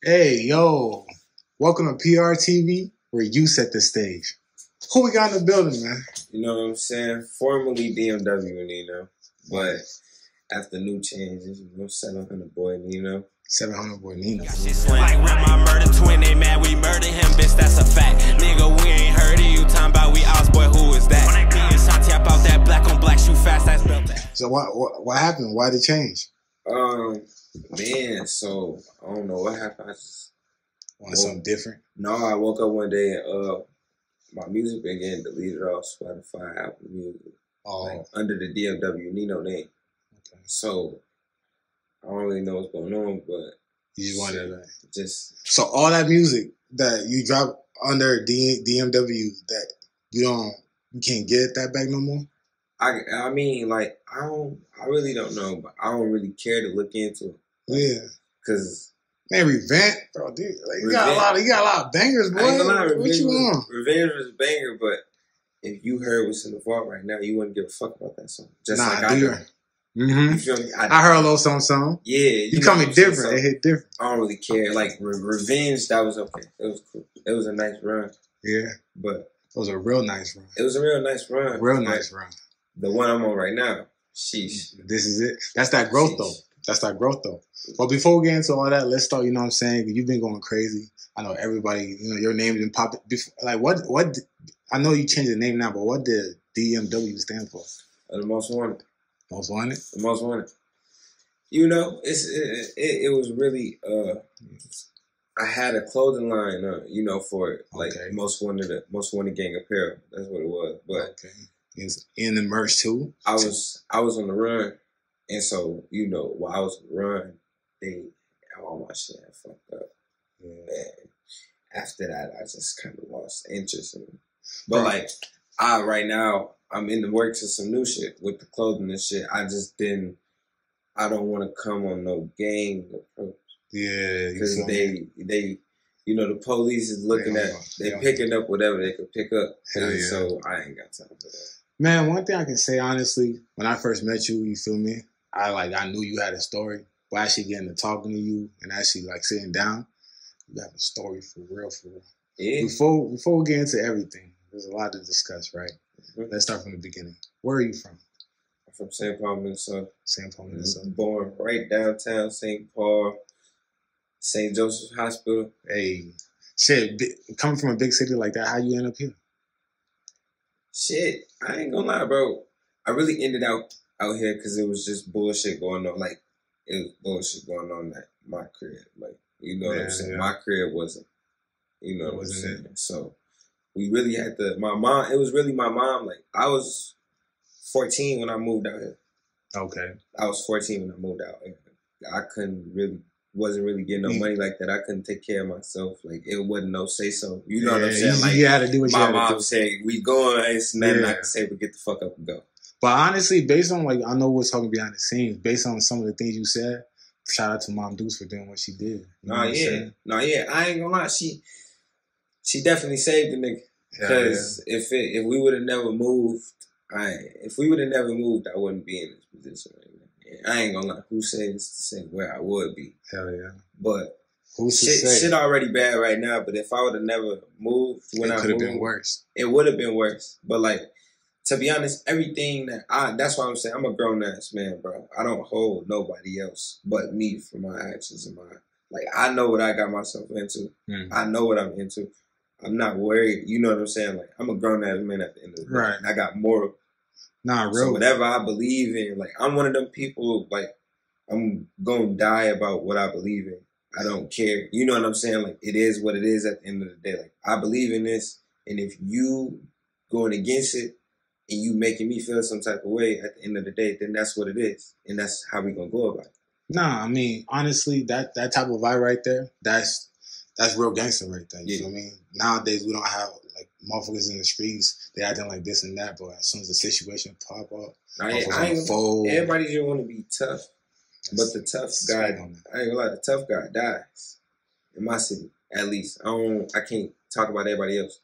Hey, yo, welcome to PRTV, where you set the stage. Who we got in the building, man? You know what I'm saying? Formerly DMW Nino, but after new changes, 700 boy Nino. 700 boy Nino. Like with my murder twin, they mad we murdered him, bitch, that's a fact. Nigga, we ain't heard of you, talking about we ours, boy, who is that? Me and Santi up out that black on black, shoot fast, that's built that. So what happened? Why did it change? Man, so I don't know what happened. I just Want something different? No, I woke up one day and my music been getting deleted off Spotify, Apple Music, under the DMW Nino name. Okay. So I don't really know what's going on, but you just wanted that. Just so all that music that you drop under DMW that you can't get that back no more. I mean, like I really don't know, but I don't really care to look into it. Yeah, cause man, Revenge, bro, dude, like you got a lot of bangers, boy. I ain't gonna lie, what you want? Revenge was a banger, but if you heard what's in the vault right now, you wouldn't give a fuck about that song. Just like I do. You feel me? I heard a little something. Yeah, you call me different. It hit different. I don't really care. Like Revenge, that was okay. It was cool. It was a nice run. Yeah, but it was a real nice run. It was a real nice run. Nice run. The one I'm on right now. Sheesh. This is it. That's that growth though. That's that growth though. But before we get into all that, let's start. You know what I'm saying? You've been going crazy. I know everybody. You know your name's been popping. Like what? I know you changed the name now, but what did DMW stand for? The most wanted. Most wanted. The most wanted. You know, it was really. I had a clothing line, you know, for like most wanted gang apparel. That's what it was. But it's in the merch too. I was on the run, and so you know, while I was on the run, all my shit had fucked up. Yeah. And after that, I just kind of lost interest in it. But like, right now, I'm in the works of some new shit with the clothing and shit. I don't want to come on no gang approach. Yeah, because they, you know, the police is looking they picking up whatever they could pick up. So I ain't got time for that. Man, one thing I can say honestly, when I first met you, you feel me? I knew you had a story. But actually getting to talking to you and actually like sitting down, you have a story for real. Yeah. Before we get into everything, there's a lot to discuss, right? Mm-hmm. Let's start from the beginning. Where are you from? I'm from St. Paul, Minnesota. St. Paul, Minnesota. Born right downtown St. Paul, St. Joseph's Hospital. Hey, shit, coming from a big city like that, how you end up here? Shit, I ain't gonna lie, bro. I really ended out here because it was just bullshit going on. Like, it was bullshit going on at my crib. Like, you know what I'm saying? Yeah. My crib wasn't, you know what I'm saying? So, we really had to, it was really my mom. Like, I was 14 when I moved out here. Okay. I was 14 when I moved out here. I wasn't really getting no money like that. I couldn't take care of myself. Like, it wasn't no say so. You know what I'm saying? Like, you had to do what you had to do. My mom said, we going, it's nothing I can say but get the fuck up and go. But honestly, based on, like, I know what's talking behind the scenes, based on some of the ththings you said, shout out to Mom Deuce for doing what she did. I ain't gonna lie. She definitely saved the nigga. Because if we would have never moved, I wouldn't be in this position right now. I ain't gonna lie. Who says to say where I would be? Hell yeah. But shit already bad right now. But if I would have never moved when I moved, it could have been worse. It would have been worse. But like, to be honest, everything that's why I'm saying I'm a grown ass man, bro. I don't hold nobody else but me for my actions and like, I know what I got myself into. I know what I'm into. I'm not worried. You know what I'm saying? Like, I'm a grown ass man at the end of the day. Right. And I got moral. So whatever I believe in, like, I'm one of them people, like, I'm gonna die about what I believe in. I don't care. You know what I'm saying? Like, it is what it is at the end of the day. Like, I believe in this, and if you going against it and you making me feel some type of way at the end of the day, then that's what it is. And that's how we gonna go about it. Nah, I mean, honestly, that type of vibe right there, that's real gangster right there. You feel me? Nowadays, we don't have, like, motherfuckers in the streets, they acting like this and that, but as soon as the situation pop up, everybody just want to be tough. But the tough guy, I ain't gonna lie, the tough guy dies. In my city, at least. I can't talk about everybody else.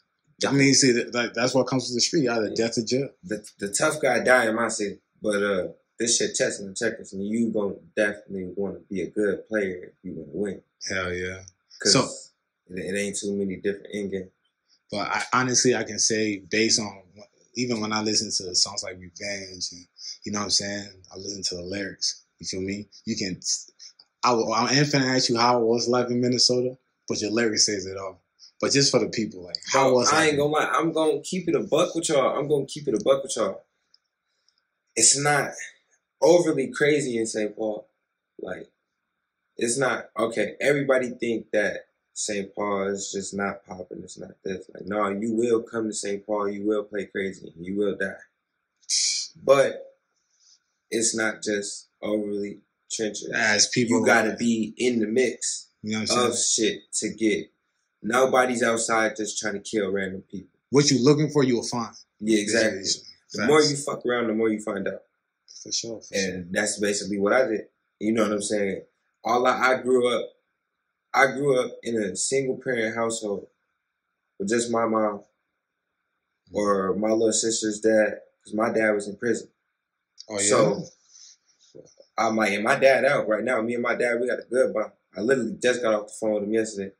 I mean, see, that's what comes to the street, either death or jail. The tough guy die in my city, but this shit testing the checkers, and you gonna definitely want to be a good player if you want to win. Hell yeah. Because it ain't too many different end games. But honestly, I can say based on, even when I listen to songs like Revenge, and you know what I'm saying, I listen to the lyrics. You feel me? You can, I'm finna ask you how was life in Minnesota, but your lyrics says it all. But just for the people, like, how was I ain't gonna lie, I'm gonna keep it a buck with y'all. It's not overly crazy in St. Paul. Like, it's not, okay, everybody think that St. Paul is just not popping, it's not this. Like, no, you will come to St. Paul, you will play crazy, you will die. But it's not just overly trenchant. As people, you gotta be in the mix, you know what I'm saying, shit to get. Nobody's outside just trying to kill random people. What you looking for, you'll find. Yeah, exactly. The more you fuck around, the more you find out. For sure. And that's basically what I did. You know what I'm saying? I grew up in a single parent household with just my mom or my little sister's dad, because my dad was in prison. Oh yeah. So and my dad out right now. Me and my dad, we got a good bond. I literally just got off the phone with him yesterday.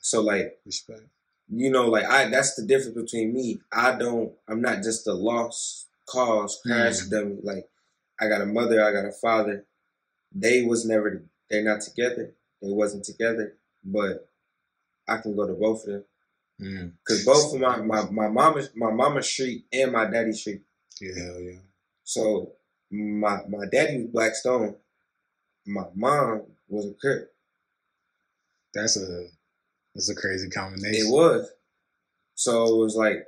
So like, respect. You know, like that's the difference between me. I'm not just a lost cause crash dummy. Like, I got a mother, I got a father. They're not together. They wasn't together, but I can go to both of them. Cause both of my mama's street and my daddy's street. Yeah, hell yeah. So my daddy was Black Stone. My mom was a Crip. That's a crazy combination. It was. So it was like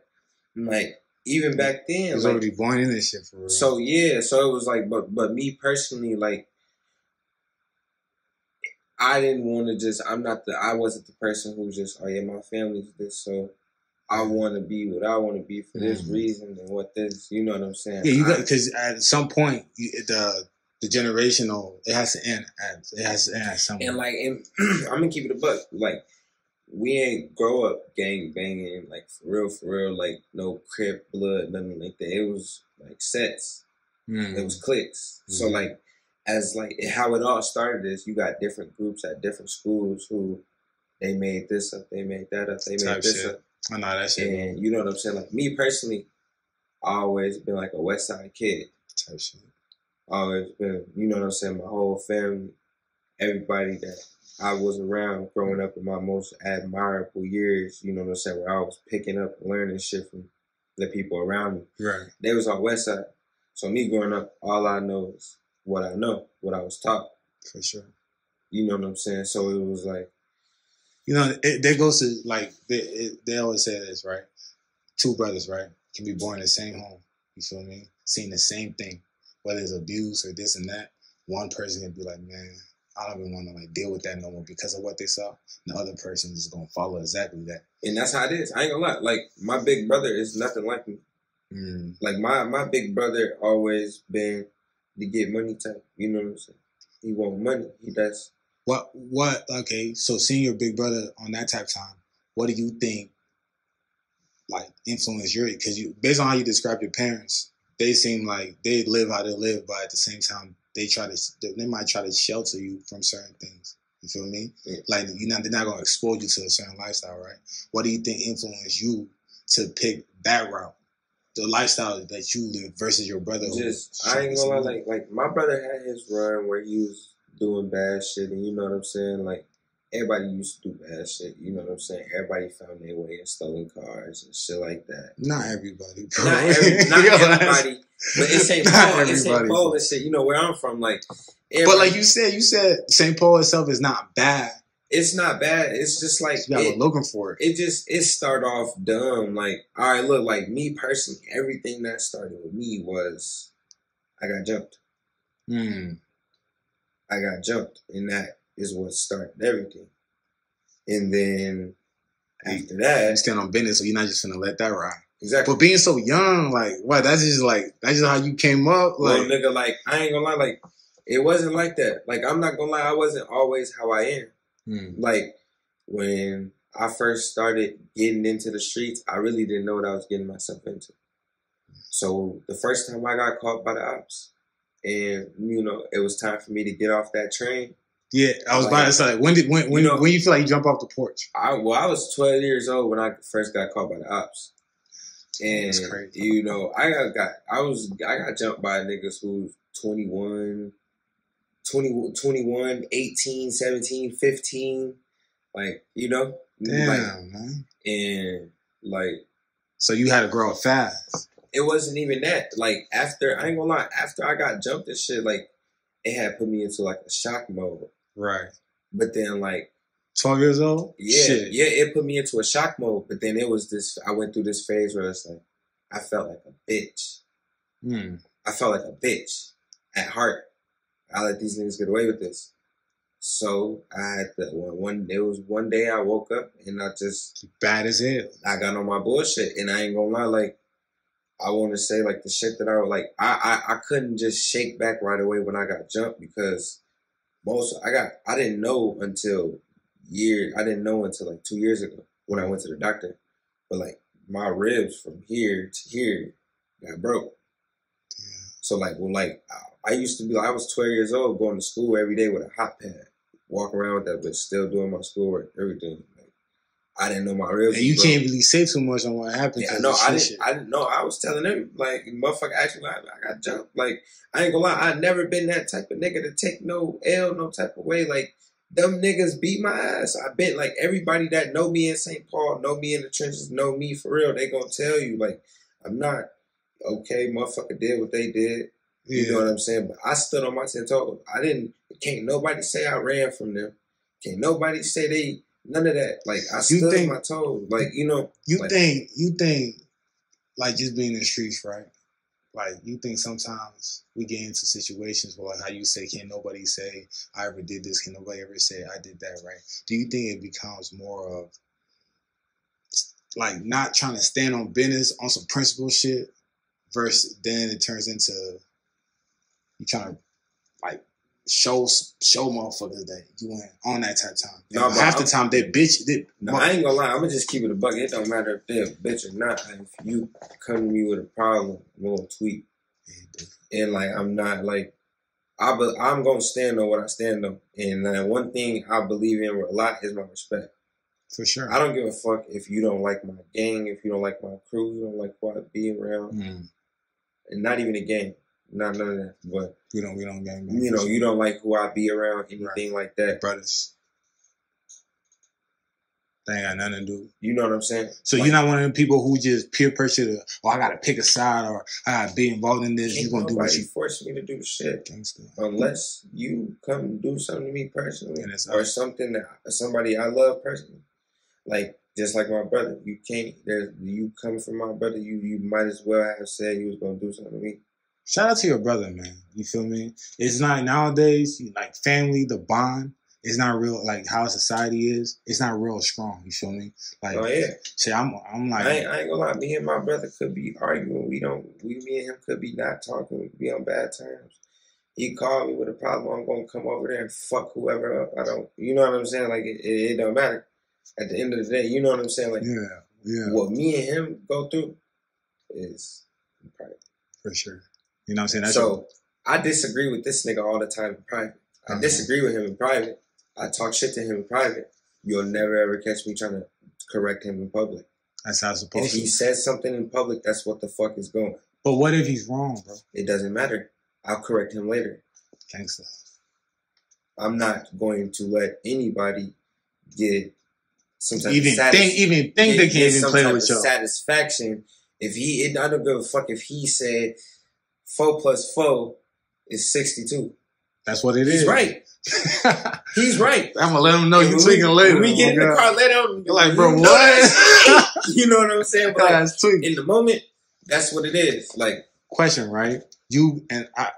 even back then, he was already born in this shit for real. So yeah, so it was like, but me personally, like, I didn't want to just. I wasn't the person who just, oh yeah, my family's this, so I want to be what I want to be for this reason and what this. You know what I'm saying? Yeah, you got, because at some point the generational, it has to end. It has to end at some point. And like, I'm gonna keep it a buck. Like, we ain't grow up gang banging, like, for real, like, no Crip blood, nothing like that. It was like sets. It was cliques. So like, as like how it all started is you got different groups at different schools who they made this up, they made that up, they made this up. I know that shit. And you know what I'm saying? Like, me personally, I always been like a West Side kid. Type shit. Always been, you know what I'm saying? My whole family, everybody that I was around growing up in my most admirable years, you know what I'm saying, where I was picking up and learning shit from the people around me. Right. They was on West Side. So me growing up, all I know is what I know, what I was taught. For sure. You know what I'm saying? So it was like, you know, there goes to, like, they always say this, right? Two brothers, right, can be born in the same home. You feel me? Seeing the same thing, whether it's abuse or this and that. One person can be like, man, I don't even want to like deal with that no more because of what they saw. And the other person is gonna follow exactly that. And that's how it is. I ain't gonna lie. Like, my big brother is nothing like me. Like, my big brother always been the get money type. You know what I'm saying? He want money. He does. What? Okay, so seeing your big brother on that type of time, what do you think, like, influenced your? Because you, based on how you describe your parents, they seem like they live how they live, but at the same time, they might try to shelter you from certain things. You feel me? Yeah. Like, they're not gonna expose you to a certain lifestyle, right? What do you think influenced you to pick that route, the lifestyle that you live versus your brother? I ain't gonna lie, like my brother had his run where he was doing bad shit, and you know what I'm saying? Like, everybody used to do bad shit, you know what I'm saying? Everybody found their way in stolen cars and shit like that. Not everybody, bro. Not everybody. But it's St. Paul and shit, you know, where I'm from, like. But like you said St. Paul itself is not bad. It's not bad. It's just like, you gotta looking for it. It started off dumb. Like, all right, look, like, me personally, everything that started with me was I got jumped. I got jumped, and that is what started everything. And then after that, you stand on business, so you're not just gonna let that ride. Exactly. But being so young, like, what? That's just how you came up. Like, well, nigga, like, I ain't gonna lie, like, it wasn't like that. Like, I'm not gonna lie, I wasn't always how I am. Like, when I first started getting into the streets, I really didn't know what I was getting myself into. So the first time I got caught by the ops, and, you know, it was time for me to get off that train, Yeah, I was about to say, when you feel like you jump off the porch? I was 12 years old when I first got caught by the ops. And That's crazy. you know, I got jumped by niggas who 21, 18, 17, 15. Like, you know? Damn, like, man. And like, so you had to grow up fast. It wasn't even that. Like, after, I ain't gonna lie, after I got jumped and shit, like, it had put me into like a shock mode. Right. But then like 12 years old? Yeah, Shit. yeah, it put me into a shock mode. But then it was this, I went through this phase where it's like, I felt like a bitch. I felt like a bitch at heart. I let these niggas get away with this. So I had to, one day I woke up and I just... Bad as hell. I got on my bullshit. And I ain't gonna lie, like, I want to say, like, the shit that I couldn't just shake back right away when I got jumped because I didn't know until like 2 years ago when I went to the doctor. But, like, my ribs from here to here got broke. Yeah. So, like, I used to be, I was 12 years old going to school every day with a hot pad, walking around with that, but still doing my schoolwork, everything. Like, I didn't know my ribs. And you can't really say too much on what happened. Yeah, no, I didn't know. I was telling them, like, motherfucker, actually, I got jumped. Like, I ain't gonna lie, I never been that type of nigga to take no L, no type of way. Like, them niggas beat my ass. I bet, like, everybody that know me in St. Paul, know me in the trenches, know me for real, they gonna tell you, like, I'm not okay, motherfucker did what they did. You know what I'm saying? But I stood on my 10 toes. Can't nobody say I ran from them. Can't nobody say none of that. Like, I stood on my toes. Like, you know. You think, like, just being in the streets, right? Like, you think sometimes we get into situations where, like, how you say, can't nobody say I ever did this? Can nobody ever say I did that, right? Do you think it becomes more of, like, not trying to stand on business on some principle shit versus then it turns into you trying to, like, show motherfuckers that you went on that type of time. No, half the time they bitch. I ain't gonna lie. I'm gonna just keep it a buck. It don't matter if they're a bitch or not. If you come to me with a problem, I'm gonna tweet. And like, I'm not like, I'm gonna stand on what I stand on. And one thing I believe in a lot is my respect. For sure. I don't give a fuck if you don't like my gang, if you don't like my crew, you don't like who I be around, and not even a gang. Not none of that, but we don't gang. You know, you don't like who I be around, anything like that. Brothers, they ain't got nothing to do. You know what I'm saying? So like, you're not one of them people who just peer pressure to, I gotta pick a side or I gotta be involved in this. You gonna do what you force me to do shit, gangster. Unless you come and do something to me personally, or something that somebody I love personally, like. Just like my brother, you can't. You come from my brother. You might as well have said you was gonna do something to me. Shout out to your brother, man. You feel me? It's not nowadays, like, family, the bond is not real, like, how society is. It's not real strong. You feel me? Like, oh, yeah. See, I'm like... I ain't gonna lie. Me and my brother could be arguing. Me and him could be not talking. We could be on bad terms. He called me with a problem. I'm gonna come over there and fuck whoever up. I don't... You know what I'm saying? Like, it don't matter. At the end of the day, you know what I'm saying? Like, what me and him go through is private. For sure. You know what I'm saying? So I disagree with this nigga all the time in private. I disagree with him in private. I talk shit to him in private. You'll never ever catch me trying to correct him in public. That's how it's supposed to. If he says something in public, that's what the fuck is going. But what if he's wrong, bro? It doesn't matter. I'll correct him later. Gangsta. I'm not going to let anybody get some type even of think they can't even play with you. Satisfaction. I don't give a fuck if he said 4 + 4 is 62. That's what it is. He's right. He's right. I'm gonna let him know you tweaking later. When we get in the car, let him. You're like, bro, what? You know what I'm saying? But like, in the moment, that's what it is. Like, question, right? You and I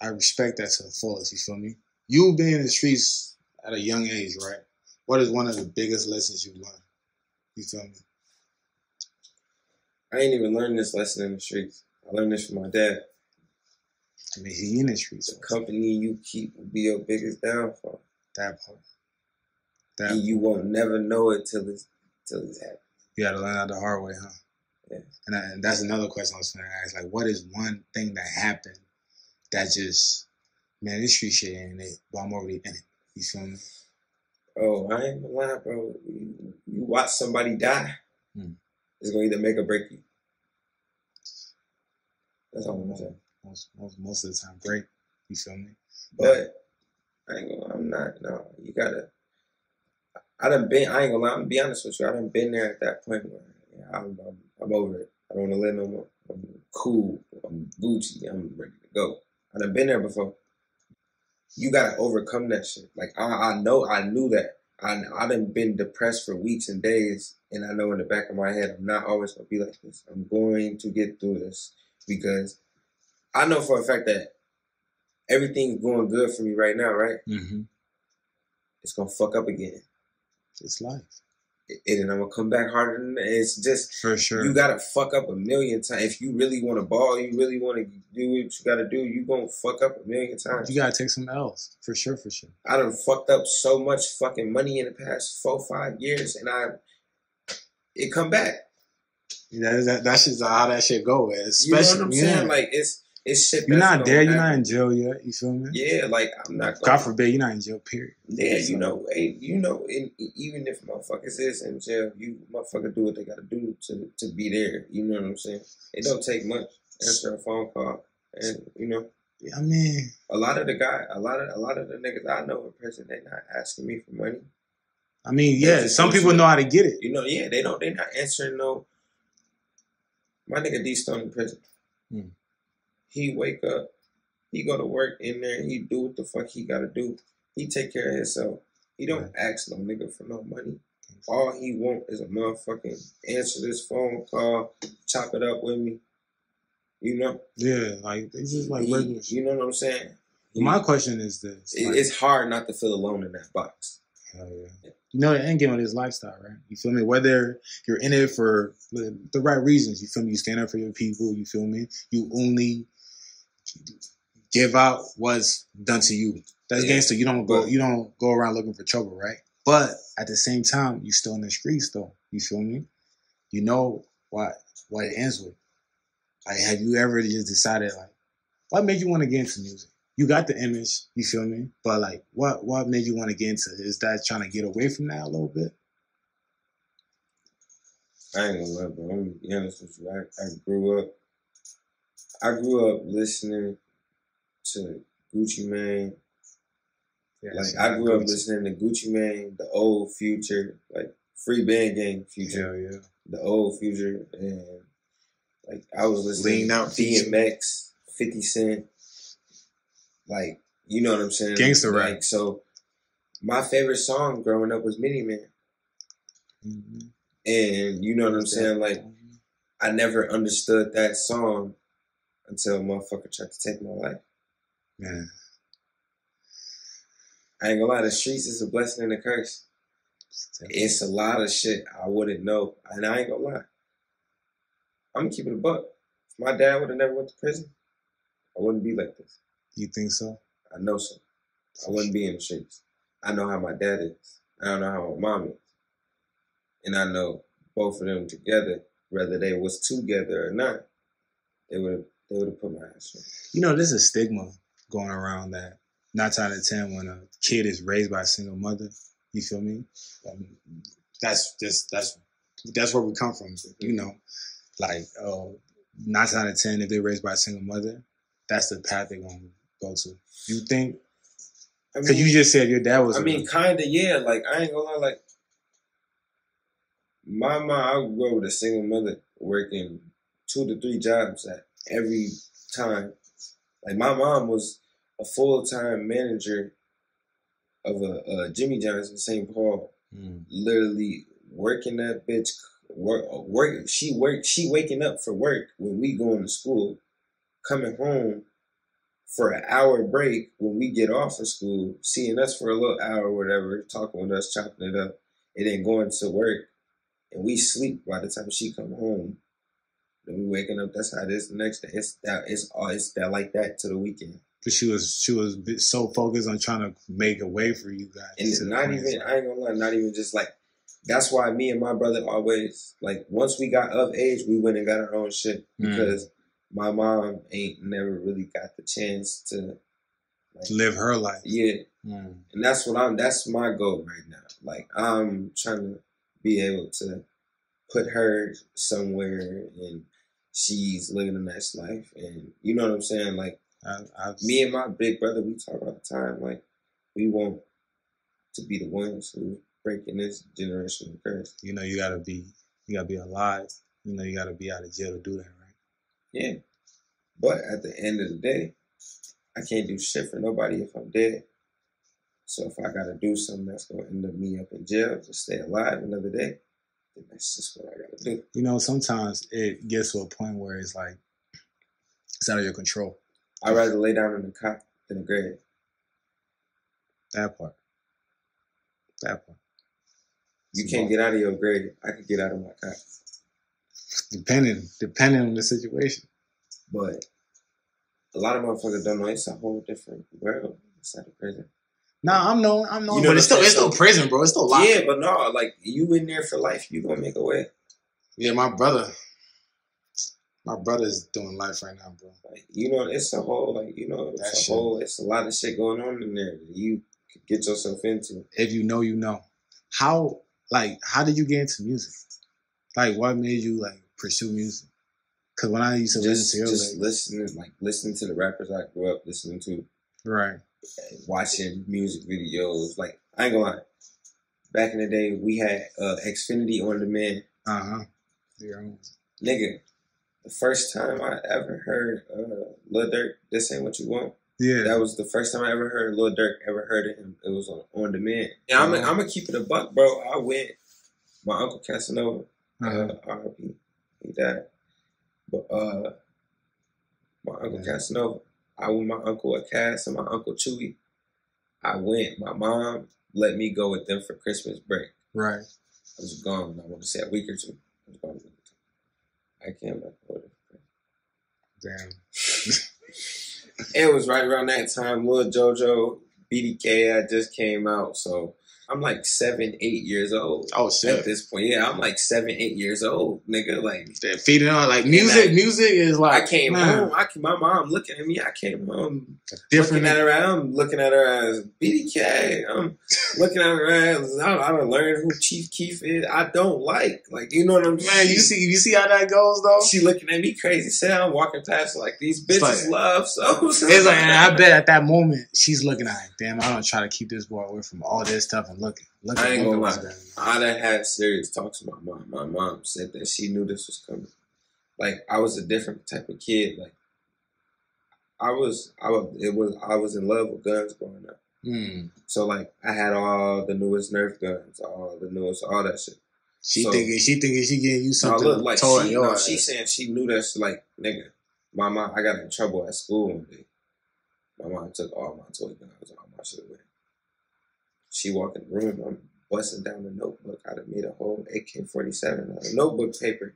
respect that to the fullest. You feel me? You being in the streets at a young age, right? What is one of the biggest lessons you learned? You feel me? I ain't even learned this lesson in the streets. I learned this from my dad. I mean, he in the streets. The company you keep will be your biggest downfall. That part. And you won't never know it till it's happened. You got to learn out the hard way, huh? Yeah. And that's another question I was going to ask. Like, what is one thing that happened that just, man, this street shit ain't it, but I'm already in it? You feel me? Oh, I ain't gonna lie, bro. You watch somebody die, it's gonna either make or break you. That's all I'm gonna say. Most of the time, break. You feel me? But I ain't gonna lie, I'm not. No, you gotta. I ain't gonna lie. I'm gonna be honest with you. I done been there at that point where I'm over it. I don't want to live no more. I'm cool. I'm Gucci. I'm ready to go. I done been there before. You gotta overcome that shit. Like I knew that. I done been depressed for weeks and days, and I know in the back of my head I'm not always gonna be like this. I'm going to get through this because I know for a fact that everything's going good for me right now, right? Mm-hmm. It's gonna fuck up again. It's life. And I'm gonna come back harder than that. It's just for sure. You gotta fuck up a million times. If you really want to ball, you really want to do what you gotta do, you gonna fuck up a million times. You gotta take some L's. For sure. I done fucked up so much fucking money in the past 4-5 years, and it come back. That's just how that shit go. Especially, you know what I'm saying? Like it's shit. You're not there. You're not in jail yet. You feel me? Yeah, like I'm not. God forbid you're not in jail. Period. Yeah, so, even if motherfuckers is in jail, you motherfucker do what they gotta do to be there. You know what I'm saying? It don't take much. Answer a phone call, and you know. I mean, a lot of the niggas I know in prison, they not asking me for money. I mean, yeah, some people know how to get it. You know, yeah, they not answering no. My nigga D Stone in prison. He wake up, he go to work in there, he do what the fuck he gotta do. He take care of himself. He don't ask no nigga for no money. All he want is a motherfucking answer this phone call, chop it up with me. You know? Yeah, like it's just like regular. You know what I'm saying? My question is this: it's hard not to feel alone in that box. Hell yeah. You know the end game of this lifestyle, right? You feel me? Whether you're in it for the right reasons, you feel me? You stand up for your people, you feel me? You only give out what's done to you. That's gangster. You don't go around looking for trouble, right? But at the same time, you still in the streets though. You feel me? You know what it ends with. Like, have you ever just decided, like, what made you want to get into music? You got the image, you feel me? But, like, what made you want to get into it? Is that trying to get away from that a little bit? I ain't gonna lie, bro. I'm gonna be honest with you. I grew up listening to Gucci Mane. Yeah, like, I grew up listening to Gucci Mane, the old Future, like, Free Band Gang Future. Yeah. The old Future, and like I was listening to DMX, 50 Cent, like, you know what I'm saying? Gangster rap. Like, so my favorite song growing up was Mini Man. Mm-hmm. And you know what I'm saying? Like, I never understood that song until a motherfucker tried to take my life. Man. I ain't gonna lie, the streets is a blessing and a curse. It's a lot of shit I wouldn't know. And I ain't gonna lie. I'm gonna keep it a buck. If my dad would have never went to prison, I wouldn't be like this. You think so? I know so. I wouldn't be in the streets. I know how my dad is. I don't know how my mom is. And I know both of them together, whether they was together or not, they would have put my ass on. You know, there's a stigma going around that 9 out of 10 when a kid is raised by a single mother. You feel me? That's where we come from. You know. Like, 9 out of 10, if they're raised by a single mother, that's the path they're going to go to. You think? Because you just said your dad was... kind of, yeah. Like, I ain't going to lie. Like, my mom, I grew up with a single mother working 2 to 3 jobs at every time. Like, my mom was a full-time manager of a Jimmy John's in St. Paul. Literally working that bitch... She waking up for work when we going to school, coming home for an hour break when we get off of school, seeing us for a little hour or whatever, talking with us, chopping it up, and then going to work, and we sleep by the time she come home. Then we waking up. That's how it is the next day. It's that like that to the weekend. But she was so focused on trying to make a way for you guys. And it's not even. I ain't gonna lie. Not even just like. That's why me and my brother always, like, once we got of age, we went and got our own shit. Because my mom ain't never really got the chance to Like, live her life. Yeah. And that's my goal right now. Like, I'm trying to be able to put her somewhere and she's living a nice life. And you know what I'm saying? Like, me and my big brother, we talk all the time. Like, we want to be the ones who breaking this generational curse. You know, you gotta be alive. You know, you gotta be out of jail to do that, right? Yeah. But at the end of the day, I can't do shit for nobody if I'm dead. So if I gotta do something that's gonna end up me up in jail to stay alive another day, then that's just what I gotta do. You know, sometimes it gets to a point where it's like it's out of your control. I'd rather lay down in the cot than the grave. That part. You can't get out of your grave. I could get out of my cot. Depending on the situation. But a lot of motherfuckers don't know it's a whole different world inside of prison. Nah, I'm knowing, you know, but it's still prison, bro. It's still locked. Yeah, but no, like, you in there for life, you gonna make a way. Yeah, my brother's doing life right now, bro. Like, you know, it's a whole, like, you know, it's a lot of shit going on in there that you could get yourself into. If you know, you know. How did you get into music? Like, what made you, like, pursue music? Because when I used to listen to listening to the rappers I grew up listening to. Right. Watching music videos. Like, I ain't gonna lie. Back in the day, we had Xfinity on demand. Nigga, the first time I ever heard Lil Durk, This Ain't What You Want. Yeah. That was the first time I ever heard Lil Durk, ever heard of him. It was on demand. And I'm gonna keep it a buck, bro. I went, my Uncle Casanova, R.I.P., he died. But my Uncle Casanova, I went with my Uncle Cass and my Uncle Chewy. I went, my mom let me go with them for Christmas break. Right. I was gone, I want to say a week or two. I was gone a week or two. I came back for it. Damn. It was right around that time. Lil JoJo, BDK had just came out, so I'm like 7, 8 years old. Oh shit! At this point, yeah, I'm like 7, 8 years old, nigga. Like they're feeding on like music. Music is like I came home. My mom looking at me. I came home different. Looking at her. I'm looking at her as BDK. I'm looking at her as I don't learn who Chief Keef is. I don't like you know what I'm saying. Man, you see how that goes though. She looking at me crazy. Say I'm walking past her like these bitches love so. It's like, and I bet at that moment she's looking at it. Damn, I don't try to keep this boy away from all this stuff and look. I ain't gonna lie. I done had serious talks with my mom. My mom said that she knew this was coming. Like, I was a different type of kid. Like, I was in love with guns growing up. So like, I had all the newest Nerf guns, all that shit. She thinking she getting you something. No, look, like she saying she knew that. Like, nigga, my mom, I got in trouble at school one day. My mom took all my toy guns, all my shit away. She walked in the room, I'm busting down the notebook. I done made a whole AK-47 out of notebook paper.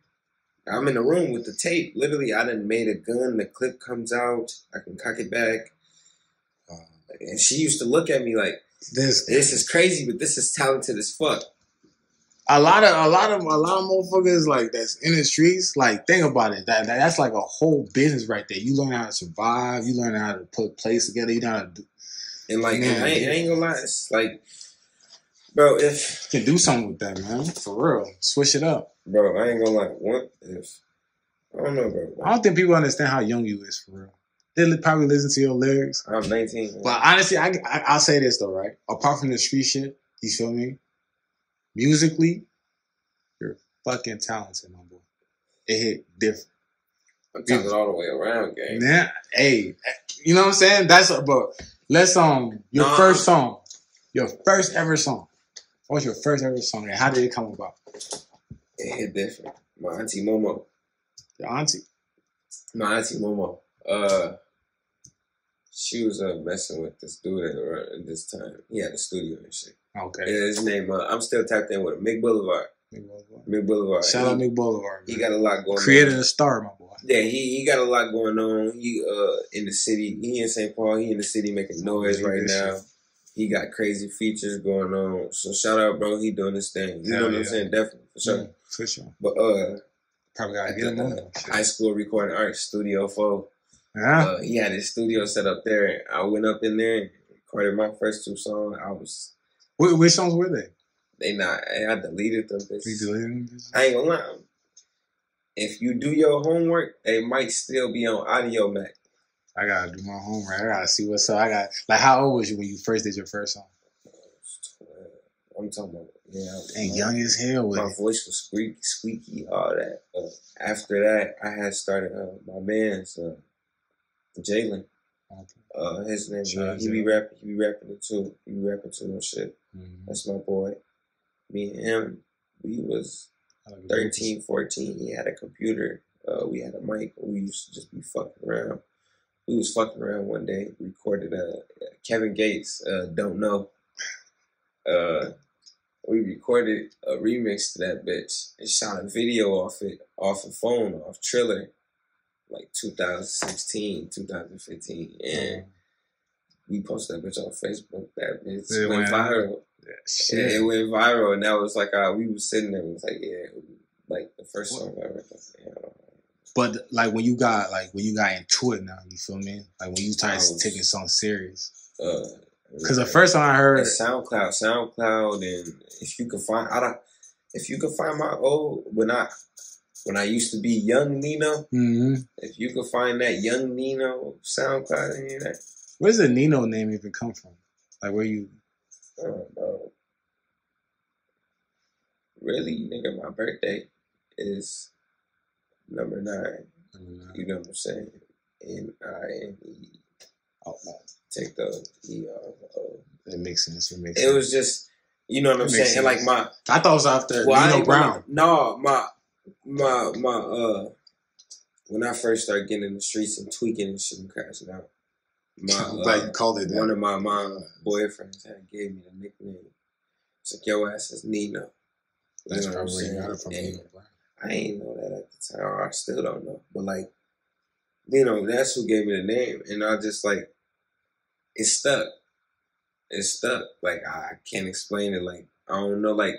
I'm in the room with the tape. Literally, I done made a gun. The clip comes out. I can cock it back. And she used to look at me like, this is crazy, but this is talented as fuck. A lot of motherfuckers like that's in the streets. Like, think about it. That's like a whole business right there. You learn how to survive. You learn how to put plays together. You know how to do. And like, man, I ain't gonna lie, it's like, bro, if you can do something with that, man, for real, switch it up, bro. I ain't gonna lie. I don't know, bro. I don't think people understand how young you is, for real. They probably listen to your lyrics. I'm 19, man. But honestly, I'll say this though, right? Apart from the street shit, you feel me? Musically, you're fucking talented, my boy. It hit different. I'm talented all the way around, gang. Yeah, hey, you know what I'm saying? That's but. Let's first song, your first ever song. What's your first ever song, and how did it come about? It hit different. My auntie Momo. Your auntie? My auntie Momo. She was messing with this dude at this time. He had a studio and shit. Okay. And his name, I'm still tapped in with him. Mick Boulevard. Mick Boulevard. Shout out Mick Boulevard. He got a lot going on. Created a star, my boy. Yeah, he got a lot going on. He in the city. He in St. Paul. He in the city making noise right now. He got crazy features going on. So shout out, bro. He doing his thing. You know what I'm saying? Definitely, for sure. Yeah, for sure. But probably gotta get him on. High school recording arts, Studio 4. Yeah. He had his studio set up there. I went up in there and recorded my first 2 songs. Which songs were they? I deleted them. You deleted them? I ain't gonna lie. If you do your homework, they might still be on Audio Mac. I gotta do my homework. I gotta see what's up. How old was you when you first did your first song? I'm talking about, and young as hell with my voice was squeaky, all that. After that, I had started my man's Jalen. Okay. His name, he be rapping it too. He be rapping too and shit. Mm-hmm. That's my boy. Me and him, we was 13, 14. He had a computer. We had a mic. We used to just be fucking around. We was fucking around one day. Recorded Kevin Gates, Don't Know. We recorded a remix to that bitch and shot a video off a phone, off Triller, like 2016, 2015. And we posted that bitch on Facebook. That bitch went viral. Yeah, it went viral. And that was like, we was sitting there and it was like, like the first song I ever done. But like when you got into it now, you feel me? Like when you started taking songs serious. Because the first time I heard SoundCloud, and if you could find my old when I used to be Young Nino, mm-hmm. If you could find that Young Nino SoundCloud, any of that. Where does the Nino name even come from? Like where you? Really, nigga, my birthday is number 9. You know what I'm saying? N-I-N-E. Oh no. Take the E off. That makes sense. It was just, you know what I'm saying? Like I thought it was after Nino Brown. No, when I first started getting in the streets and tweaking and shit and crashing out, like called it that. One of my mom's boyfriends gave me the nickname. It's like, your ass is Nino. That's probably where you got it from. Nino Brown. I ain't know that at the time. Or I still don't know. But like, you know, that's who gave me the name. And I just like, it stuck. Like, I can't explain it. Like, I don't know. Like,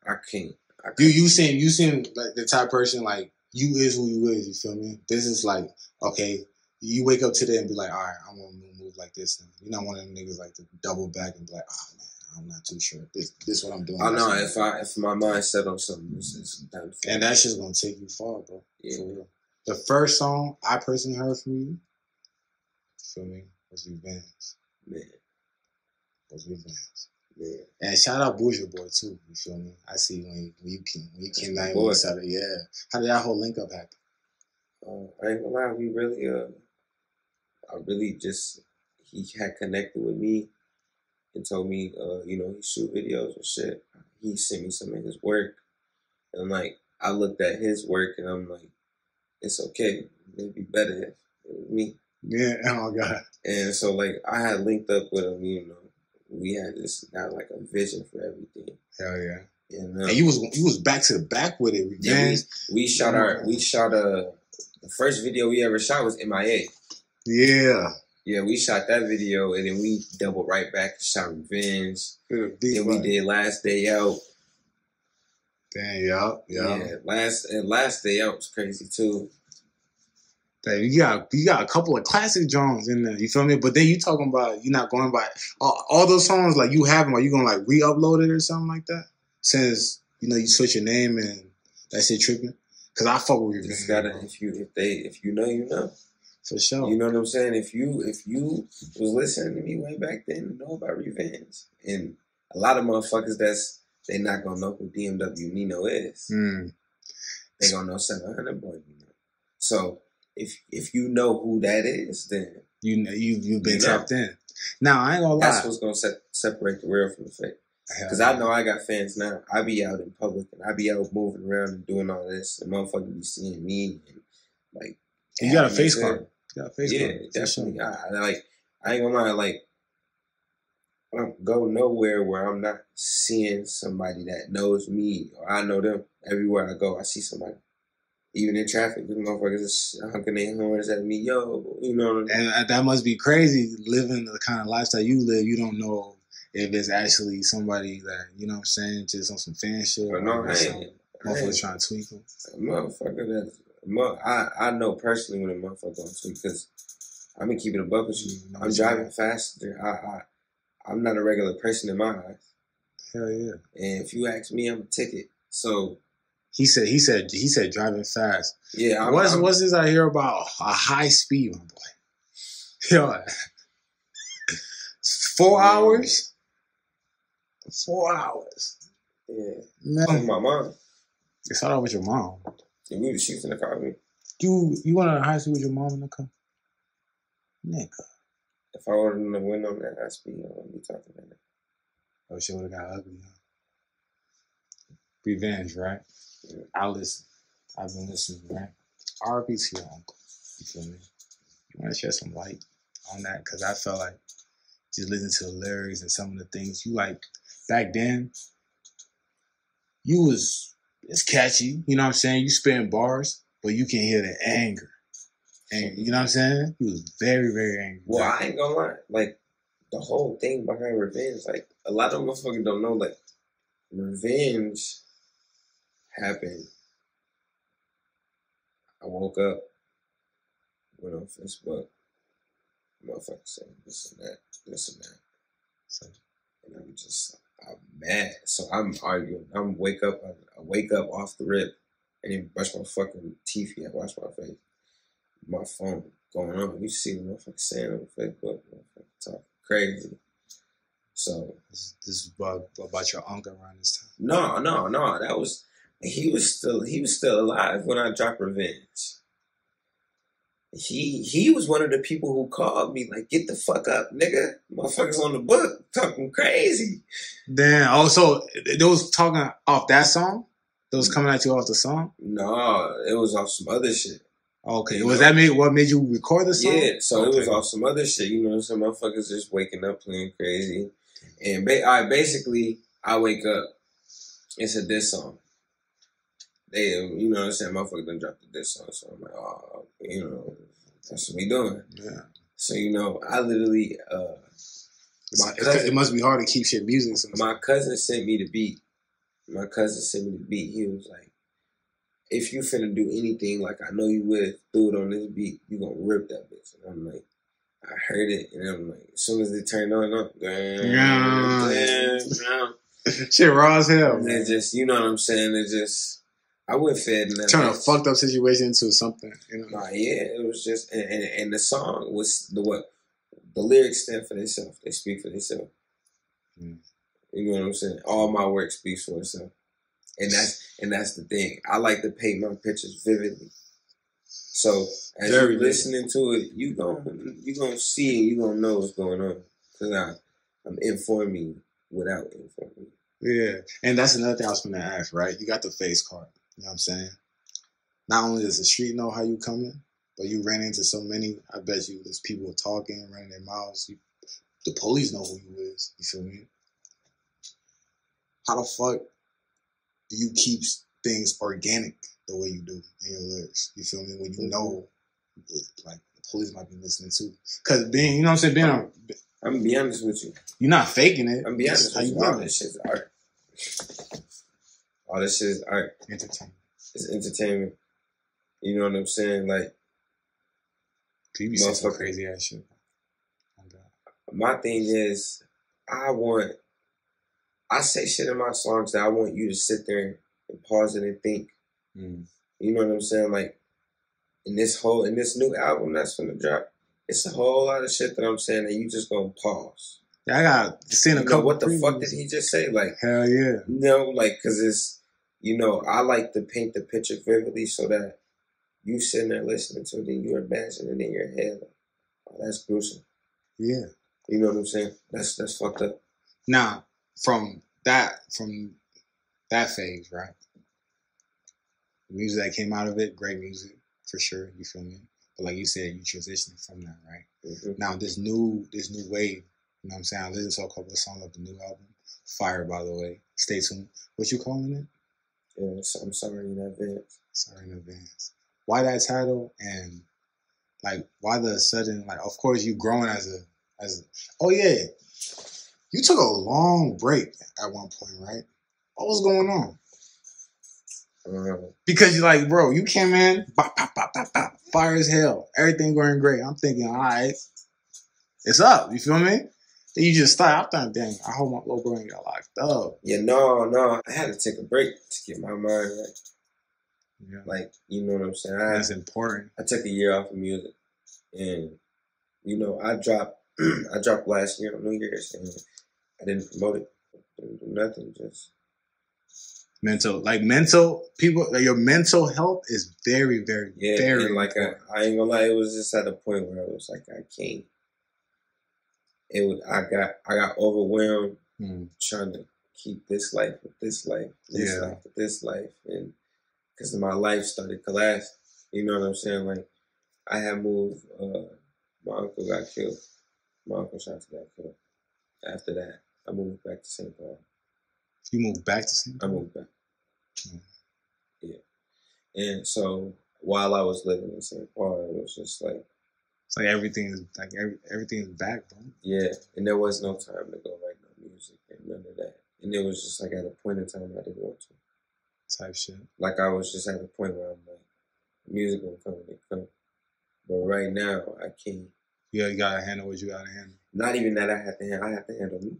I can't. You seem like the type of person, like, you is who you is, you feel me? This is like, okay, you wake up today and be like, all right, I'm going to move like this. And you're not one of them niggas like to double back and be like, oh, man, I'm not too sure. This is what I'm doing. I know, if my mind set on something, it's done. And that shit's going to take you far, bro. Yeah. For real. The first song I personally heard from you feel me, was Revenge. Man. Was Revenge. Yeah. And shout out Bourgeois Boy too, you feel me? I see when you came down with us out of, yeah. How did that whole link up happen? I ain't gonna lie, we really he had connected with me and told me, you know, he shoot videos and shit. He sent me some of his work. And like, I looked at his work and I'm like, it's okay. It'd be better if it was me. Yeah, oh God. And so like, I had linked up with him, you know. We had like a vision for everything. Hell yeah. And you was back to the back with it. Yeah, we shot the first video we ever shot was MIA. Yeah. Yeah, we shot that video and then we doubled right back and shot Revenge. Then we did Last Day Out. Damn, yeah. Yeah, last Day Out was crazy too. You got a couple of classic songs in there, you feel me? But then you talking about you not going by all those songs like you have them. Are you gonna like re-upload it or something like that? Since you know you switch your name and that shit tripping. Cause I fuck with you. Just gotta if you know you know. For sure. You know what I'm saying? If you was listening to me way back then, you know about Revenge. And a lot of motherfuckers they not gonna know who DMW Nino is. They gonna know 700 Boy Nino. So if you know who that is, then you've been tapped in. Now I ain't gonna lie. That's what's gonna separate the real from the fake. Because I know I got fans now. I be out in public and I be out moving around and doing all this. And motherfuckers be seeing me and like. You got a face card. Yeah, definitely. I ain't gonna lie. Like, I don't go nowhere where I'm not seeing somebody that knows me or I know them. Everywhere I go, I see somebody. Even in traffic, the motherfuckers is honking their horns at me, yo, you know. And that must be crazy living the kind of lifestyle you live. You don't know if it's actually somebody that, you know what I'm saying, just on some fan shit. But no, I ain't. Motherfuckers trying to tweak them. A motherfucker I know personally when a motherfucker on tweet because I've been keeping a buck with you. I'm driving faster. I'm not a regular person in my eyes. Hell yeah. And if you ask me, I'm a ticket. So he said driving fast. Yeah. What's this I hear about a high speed, my boy? Yo, 4 hours. 4 hours. Yeah. Man. With my mom. You started with your mom. Yeah, she was in the car with me. You went on a high speed with your mom in the car? Nigga. If I wouldn't have went on that high speed, I wouldn't be talking about that. Oh, shit would have got ugly, huh? Revenge, right? Yeah. I've been listening, right? R.I.P. to your uncle. You feel me? You want to shed some light on that? Because I felt like just listening to the lyrics and some of the things you like back then, it's catchy. You know what I'm saying? You spitting bars, but you can hear the anger. And you know what I'm saying? He was very, very angry. Well, I ain't gonna lie. Like, the whole thing behind Revenge, like, a lot of motherfuckers don't know, like, Revenge happened. I woke up, went on Facebook, motherfucker saying this and that. So, and I'm mad. So I'm arguing. I wake up off the rip and then brush my fucking teeth yet, wash my face. My phone going on. You see what motherfucker saying on Facebook, motherfucker talking crazy. So this is about your uncle around this time. No. That was he was still alive when I dropped Revenge. He was one of the people who called me like, get the fuck up, nigga. Motherfuckers on the book talking crazy. Damn. Oh, so they was talking off that song? They was coming at you off the song? No, it was off some other shit. Okay. Was that what made you record the song? Yeah, so it was off some other shit. You know, some motherfuckers just waking up playing crazy. And basically, I wake up, it's a diss song. They, you know what I'm saying, motherfucker done dropped the diss song. So I'm like, oh, you know, that's what we doing. Yeah. So, you know, I literally, it must be hard to keep shit music. Sometimes. My cousin sent me the beat. He was like, if you finna do anything like I know you would, throw it on this beat, you gonna rip that bitch. And I'm like, I heard it, and I'm like, as soon as it turned on, shit raw as hell. And it just, you know what I'm saying? It just, I went fed in that. Turn a fucked up situation into something, you know? Nah, yeah, it was just, and the song was the lyrics stand for themselves. They speak for themselves. Mm. You know what I'm saying? All my work speaks for itself. And that's the thing. I like to paint my pictures vividly. So as you're listening to it, you gonna see and you gonna know what's going on. Because I'm informing without informing. Yeah. And that's another thing I was gonna ask, right? You got the face card. You know what I'm saying? Not only does the street know how you coming, but you ran into so many, I bet you there's people talking, running their mouths. The police know who you is. You feel me? How the fuck do you keep things organic the way you do in your lyrics? You feel me? When you know, like, the police might be listening too. Because being, you know what I'm saying? I'm gonna be honest with you. You're not faking it. I'm gonna be honest with you. All this shit's art. All this shit is art. Entertainment. It's entertainment. You know what I'm saying? Like, you be saying some crazy ass shit. My thing is, I say shit in my songs that I want you to sit there and pause it and think. Mm. You know what I'm saying? Like, in this new album that's gonna drop, it's a whole lot of shit that I'm saying that you just gonna pause. Yeah, I got seen a couple. What the fuck did he just say? Like, hell yeah. You know, like, cause it's, you know, I like to paint the picture vividly so that you sitting there listening to it and you're imagining in your head, like, oh, that's gruesome. Yeah. You know what I'm saying? That's fucked up. Now, from that phase, right? The music that came out of it, great music for sure. You feel me? But like you said, you transitioned from that, right? Mm-hmm. Now this new wave. You know what I'm saying? I listened to a couple of songs of the new album. Fire, by the way. Stay tuned. What you calling it? Yeah, so I'm sorry in advance. Sorry in advance. Why that title? And like, why the sudden? Like, of course, you growing as a. Oh yeah. You took a long break at one point, right? What was going on? Because you're like, bro, you came in, bop, bop, bop, bop, bop, fire as hell. Everything going great. I'm thinking, all right, it's up. You feel me? Then you just stop. I'm thinking, dang, I hope my little bro ain't got locked up. Yeah, no. I had to take a break to get my mind right. Yeah. Like, you know what I'm saying? That's important. I took a year off of music. And, you know, I dropped last year on New Year's, and I didn't promote it. Didn't do nothing, just... your mental health is very, very, very and like I ain't gonna lie, it was just at a point where I was like, I can't. I got overwhelmed trying to keep this life with this life, life with this life, and because my life started collapsing. You know what I'm saying? Like I had moved. My uncle got killed. My uncle Shanti got killed. After that, I moved back to St. Paul. You moved back to St. Paul? I moved back. Yeah. And so while I was living in St. Paul, it was just like it's like everything is back, bro. Yeah, and there was no time to go write no music and none of that. And it was just like at a point in time I didn't want to. Type shit. Like I was just at a point where I'm like, music will come when it comes. But right now I can't. Yeah, you gotta handle what you gotta handle. Not even that I have to handle me.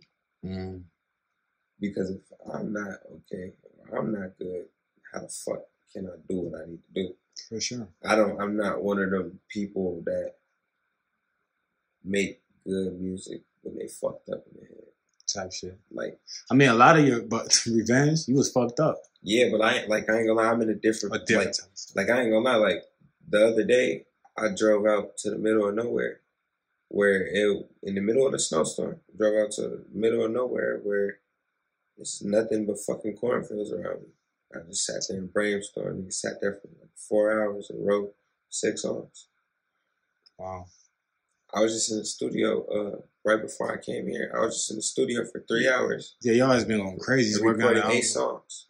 Because if I'm not okay, if I'm not good, how the fuck can I do what I need to do? For sure. I'm not one of them people that make good music when they fucked up in the head. Type shit. Like, I mean, a lot of but Revenge, you was fucked up. Yeah, but I ain't gonna lie, I'm in a different like I ain't gonna lie, like the other day I drove out to the middle of nowhere in the middle of the snowstorm. Drove out to the middle of nowhere where it's nothing but fucking cornfields around me. I just sat there and brainstormed and sat there for like 4 hours and wrote 6 songs. Wow. I was just in the studio right before I came here. I was just in the studio for 3 hours. Yeah, y'all has been going crazy. Working on 8 songs.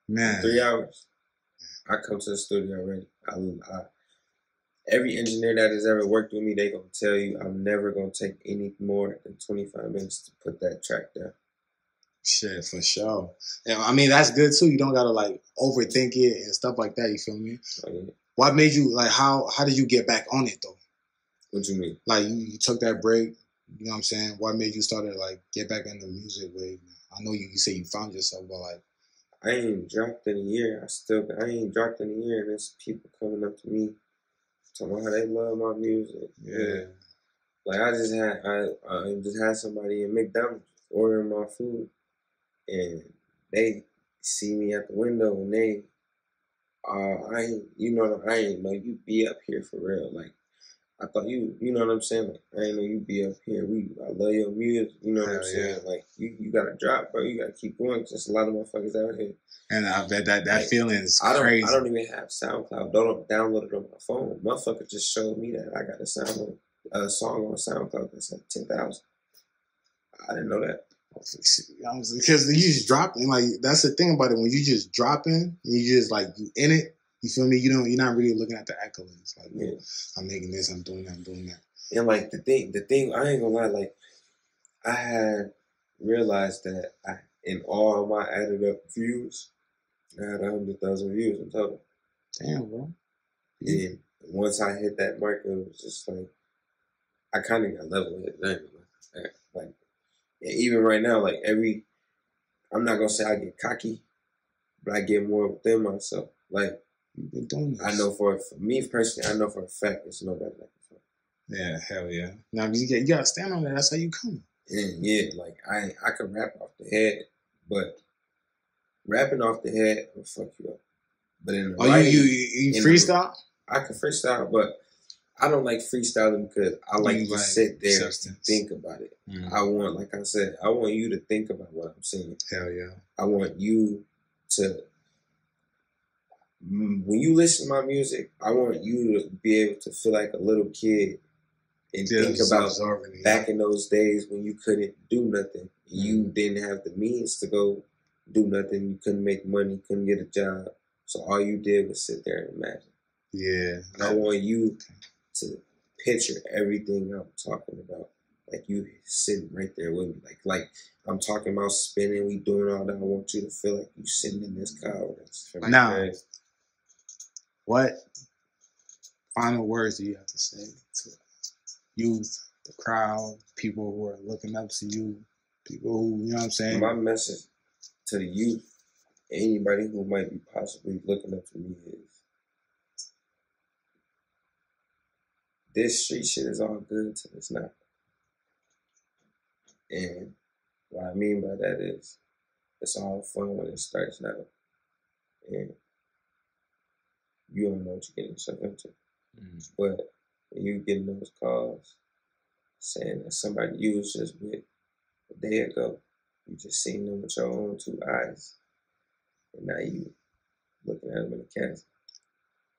Man. 3 hours. I come to the studio already. Every engineer that has ever worked with me, they gonna tell you I'm never gonna take any more than 25 minutes to put that track down. Shit, for sure. Yeah, I mean, that's good too. You don't gotta like overthink it and stuff like that. You feel me? Oh, yeah. What made you like? How did you get back on it though? What you mean? Like you took that break. You know what I'm saying? What made you start to like get back in the music wave? I know you say you found yourself, but like I ain't dropped in a year. I ain't dropped in a year, and there's people coming up to me talking about how they love my music. Yeah. Like I just had somebody in McDonald's ordering my food. And they see me at the window and they, I ain't know you be up here for real. Like, I thought you know what I'm saying? Like, I ain't know you be up here. I love your music. You know what I'm saying? Like, you gotta drop, bro. You gotta keep going. There's a lot of motherfuckers out here. And I bet that like, feeling is crazy. I don't even have SoundCloud. Don't download it on my phone. Motherfucker just showed me that I got a song on SoundCloud that's at 10,000. I didn't know that. Because you just dropping, like that's the thing about it. When you just dropping, you just like you in it. You feel me? You're not really looking at the accolades. Like, yeah, I'm making this, I'm doing that. And like the thing, I ain't gonna lie. Like I had realized that in all my added up views, I had 100,000 views in total. Damn, bro. And once I hit that mark, it was just like I kind of got level headed. Like. And even right now, like I'm not gonna say I get cocky, but I get more within myself. Like I know for me personally, I know for a fact it's nobody like me. Yeah, hell yeah. Now you gotta stand on that. That's how you come. And yeah, like I can rap off the head, but rapping off the head will fuck you up. But in the writing, you freestyle? I can freestyle, but I don't like freestyling because I like to sit there and think about it. I want, like I said, I want you to think about what I'm saying. Hell yeah. I want you to, when you listen to my music, I want you to be able to feel like a little kid and think about back in those days when you couldn't do nothing. You didn't have the means to go do nothing. You couldn't make money, couldn't get a job. So all you did was sit there and imagine. Yeah. I want you to picture everything I'm talking about Like you sitting right there with me. Like I'm talking about spinning, we doing all that. I want you to feel like you sitting in this car with us. Now, what final words do you have to say to youth, the crowd, people who are looking up to you, people who, you know what I'm saying? My message to the youth, anybody who might be possibly looking up to me is this street shit is all good till it's not. And what I mean by that is it's all fun when it starts now. And you don't know what you're getting yourself into. But when you getting those calls saying that somebody you was just with a day ago, you just seen them with your own 2 eyes, and now you looking at them in the casket.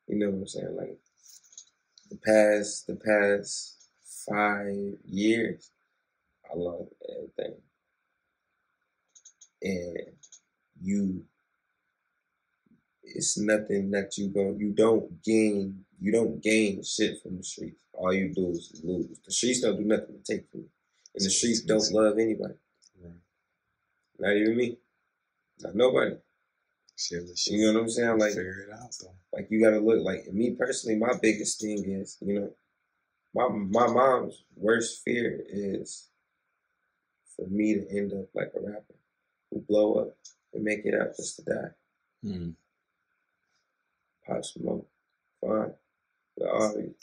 You know what I'm saying? Like the past 5 years, I love everything. And it's nothing that you don't gain shit from the streets. All you do is lose. The streets don't do nothing to take from you. And the streets don't love anybody. Right. Not even me. Not nobody. You know what I'm saying? Like, figure it out though. Like you gotta look, like me personally, my biggest thing is, my mom's worst fear is for me to end up like a rapper who blow up and make it out just to die. Pop Smoke, fine.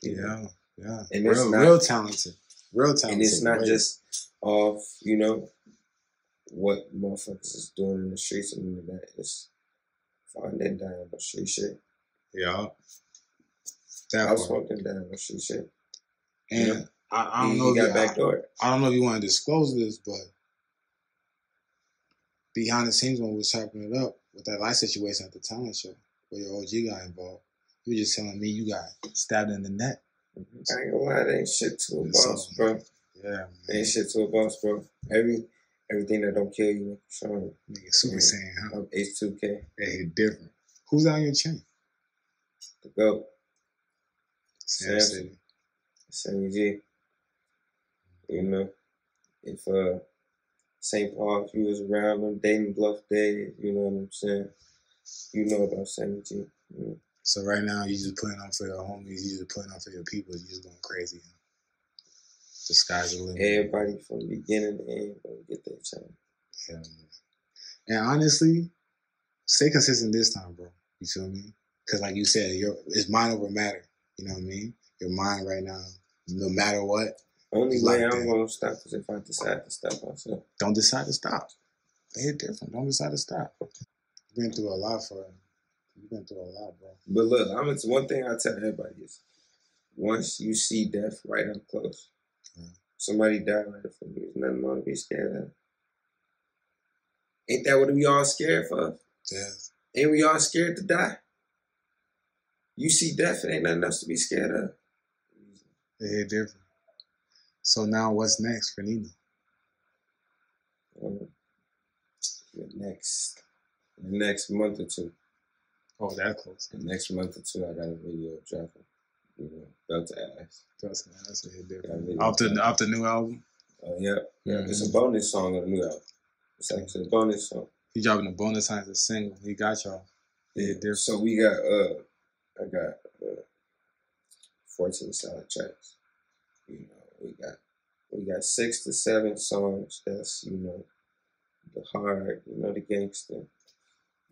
Yeah. And real talented. And it's not just off, what motherfuckers is doing in the streets and that. It's finding down on street shit. Yeah. I was fucking down on street shit. And I don't know if you got backdoor. I don't know if you want to disclose this, but behind the scenes when we was chopping it up with that life situation at the talent show where your OG got involved, you were just telling me you got stabbed in the neck. I ain't gonna lie, that ain't shit to a boss, bro. Yeah, man. Ain't shit to a boss, bro. Everything that don't kill you make you stronger. Nigga, Super Saiyan, huh? I'm H2K. They hit different. Who's on your chain? The GOAT. Sam City. Sammy G. If St. Paul, if you was around them Dayton Bluff days, you know what I'm saying? You know about Sammy G. So right now, you just putting on for your homies, you just putting on for your people, you just going crazy. The sky's the limit. Everybody from the beginning to end gonna get their chance. Hell yeah. And honestly, stay consistent this time, bro. You feel me? Because like you said, it's mind over matter. You know what I mean? Your mind right now, no matter what. Only way I'm gonna stop is if I decide to stop myself. Don't decide to stop. They hit different. Don't decide to stop. You've been through a lot, bro. But look, one thing I tell everybody is, once you see death right up close, somebody died right from you, there's nothing more to be scared of. Ain't that what we all scared for? Yeah. Ain't we all scared to die? You see death, it ain't nothing else to be scared of. They hit different. So now what's next for Nino? The next month or two. Oh, that close. The next month or two, I got a video dropping. Belt to ass. Belt to ass, hit different. Off the new album? Yeah. It's a bonus song on the new album. It's actually a bonus song. He dropping a bonus song as a single. He got y'all. Yeah. So we got I got 14 solid tracks. We got 6 to 7 songs that's, the hard, the gangster.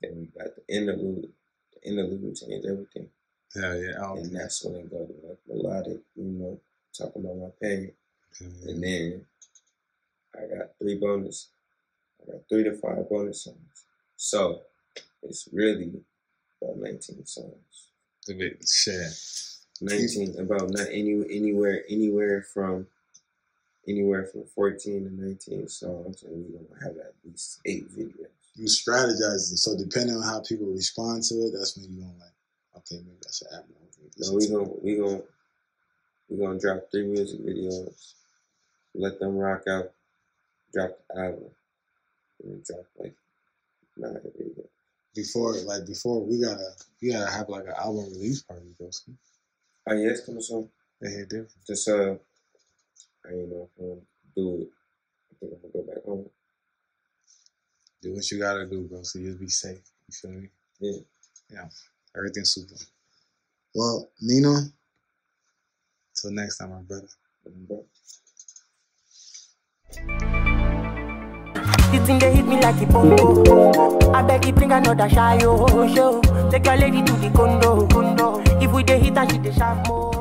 Then we got the interlude. The interlude changed everything. Hell yeah. And that's when it go to like melodic, talking about my pain. Mm-hmm. And then I got 3 bonus. I got 3 to 5 bonus songs. So it's really about 19 songs. The big shit. 19 about not anywhere from 14 to 19 songs, and we're gonna have at least 8 videos. You strategizing, so depending on how people respond to it, that's when you're gonna like, okay, maybe I should add more. No, we're gonna drop 3 music videos, let them rock out, drop the album, and then drop like 9 videos. Before we gotta have like an album release party, though. Oh yeah, it's coming soon. They hit different. Just I ain't know do it. I think I'm gonna go back home. Do what you gotta do, bro, so you'll be safe. You feel me? Yeah. Yeah. Everything's super. Well, Nino, till next time, my brother. This thing they hit me like a bongo. I beg you bring another shy show. Take your lady to the condo. If we dey hit and she dey sharp more.